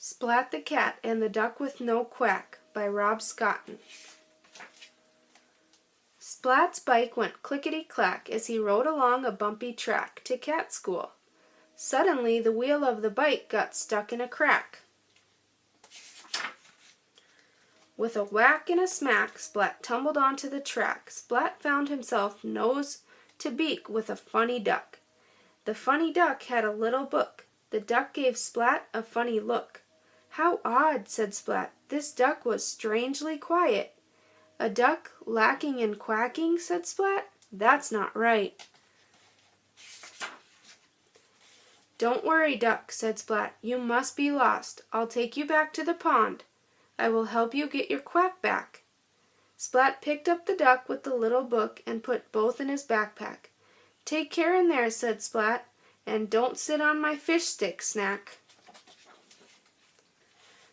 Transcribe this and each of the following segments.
Splat the Cat and the Duck with No Quack by Rob Scotton. Splat's bike went clickety-clack as he rode along a bumpy track to cat school. Suddenly the wheel of the bike got stuck in a crack. With a whack and a smack, Splat tumbled onto the track. Splat found himself nose to beak with a funny duck. The funny duck had a little book. The duck gave Splat a funny look. "How odd," said Splat. "This duck was strangely quiet." "A duck lacking in quacking," said Splat. "That's not right." "Don't worry, duck," said Splat. "You must be lost. I'll take you back to the pond. I will help you get your quack back." Splat picked up the duck with the little book and put both in his backpack. "Take care in there," said Splat, "and don't sit on my fish stick snack."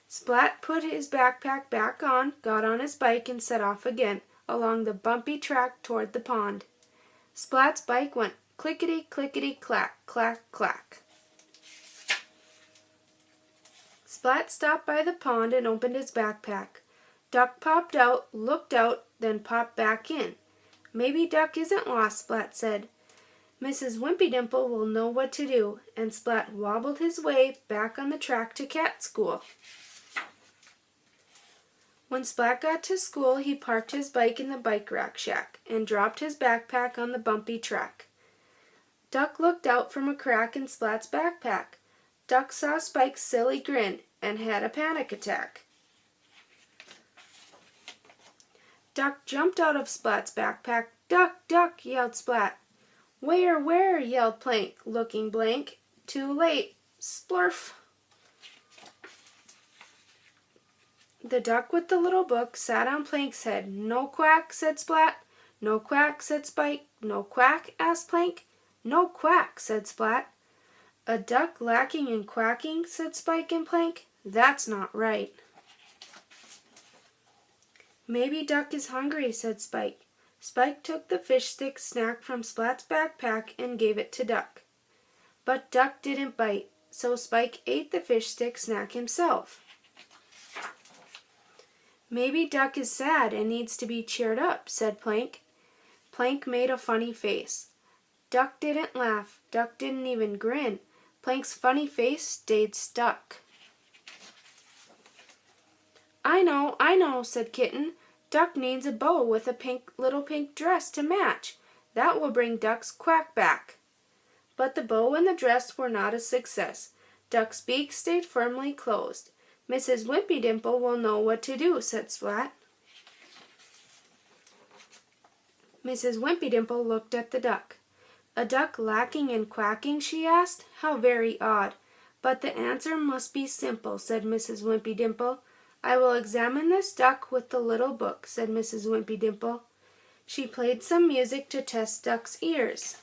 Splat put his backpack back on, got on his bike, and set off again along the bumpy track toward the pond. Splat's bike went clickety-clickety-clack, clack, clack. Splat stopped by the pond and opened his backpack. Duck popped out, looked out, then popped back in. "Maybe Duck isn't lost," Splat said. "Mrs. Wimpydimple will know what to do," and Splat wobbled his way back on the track to cat school. When Splat got to school, he parked his bike in the bike rack shack and dropped his backpack on the bumpy track. Duck looked out from a crack in Splat's backpack. Duck saw Spike's silly grin and had a panic attack. Duck jumped out of Splat's backpack. "Duck, duck!" yelled Splat. Where?" yelled Plank, looking blank. "Too late. Splurf!" The duck with the little book sat on Plank's head. "No quack," said Splat. "No quack," said Spike. "No quack?" asked Plank. "No quack," said Splat. "A duck lacking in quacking," said Spike and Plank. "That's not right." "Maybe Duck is hungry," said Spike. Spike took the fish stick snack from Splat's backpack and gave it to Duck. But Duck didn't bite, so Spike ate the fish stick snack himself. "Maybe Duck is sad and needs to be cheered up," said Plank. Plank made a funny face. Duck didn't laugh. Duck didn't even grin. Plank's funny face stayed stuck. I know," said Kitten. "Duck needs a bow with a little pink dress to match. That will bring Duck's quack back." But the bow and the dress were not a success. Duck's beak stayed firmly closed. "Mrs. Wimpydimple will know what to do," said Splat. Mrs. Wimpydimple looked at the duck. "A duck lacking in quacking?" she asked. "How very odd. But the answer must be simple," said Mrs. Wimpydimple. "I will examine this duck with the little book," said Mrs. Wimpydimple. She played some music to test Duck's ears.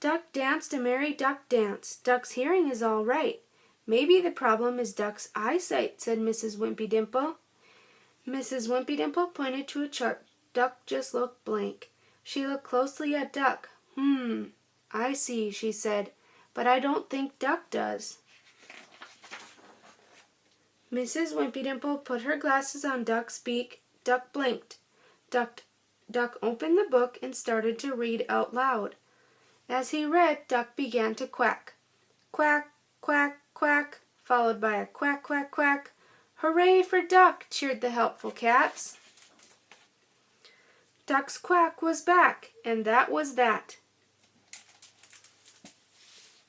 Duck danced a merry duck dance. Duck's hearing is all right. "Maybe the problem is Duck's eyesight," said Mrs. Wimpydimple. Mrs. Wimpydimple pointed to a chart. Duck just looked blank. She looked closely at Duck. I see," she said, "but I don't think Duck does." Mrs. Wimpydimple put her glasses on Duck's beak. Duck blinked. Duck opened the book and started to read out loud. As he read, Duck began to quack. Quack, quack, quack, followed by a quack, quack, quack. "Hooray for Duck!" cheered the helpful cats. Duck's quack was back, and that was that.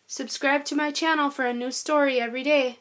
Subscribe to my channel for a new story every day.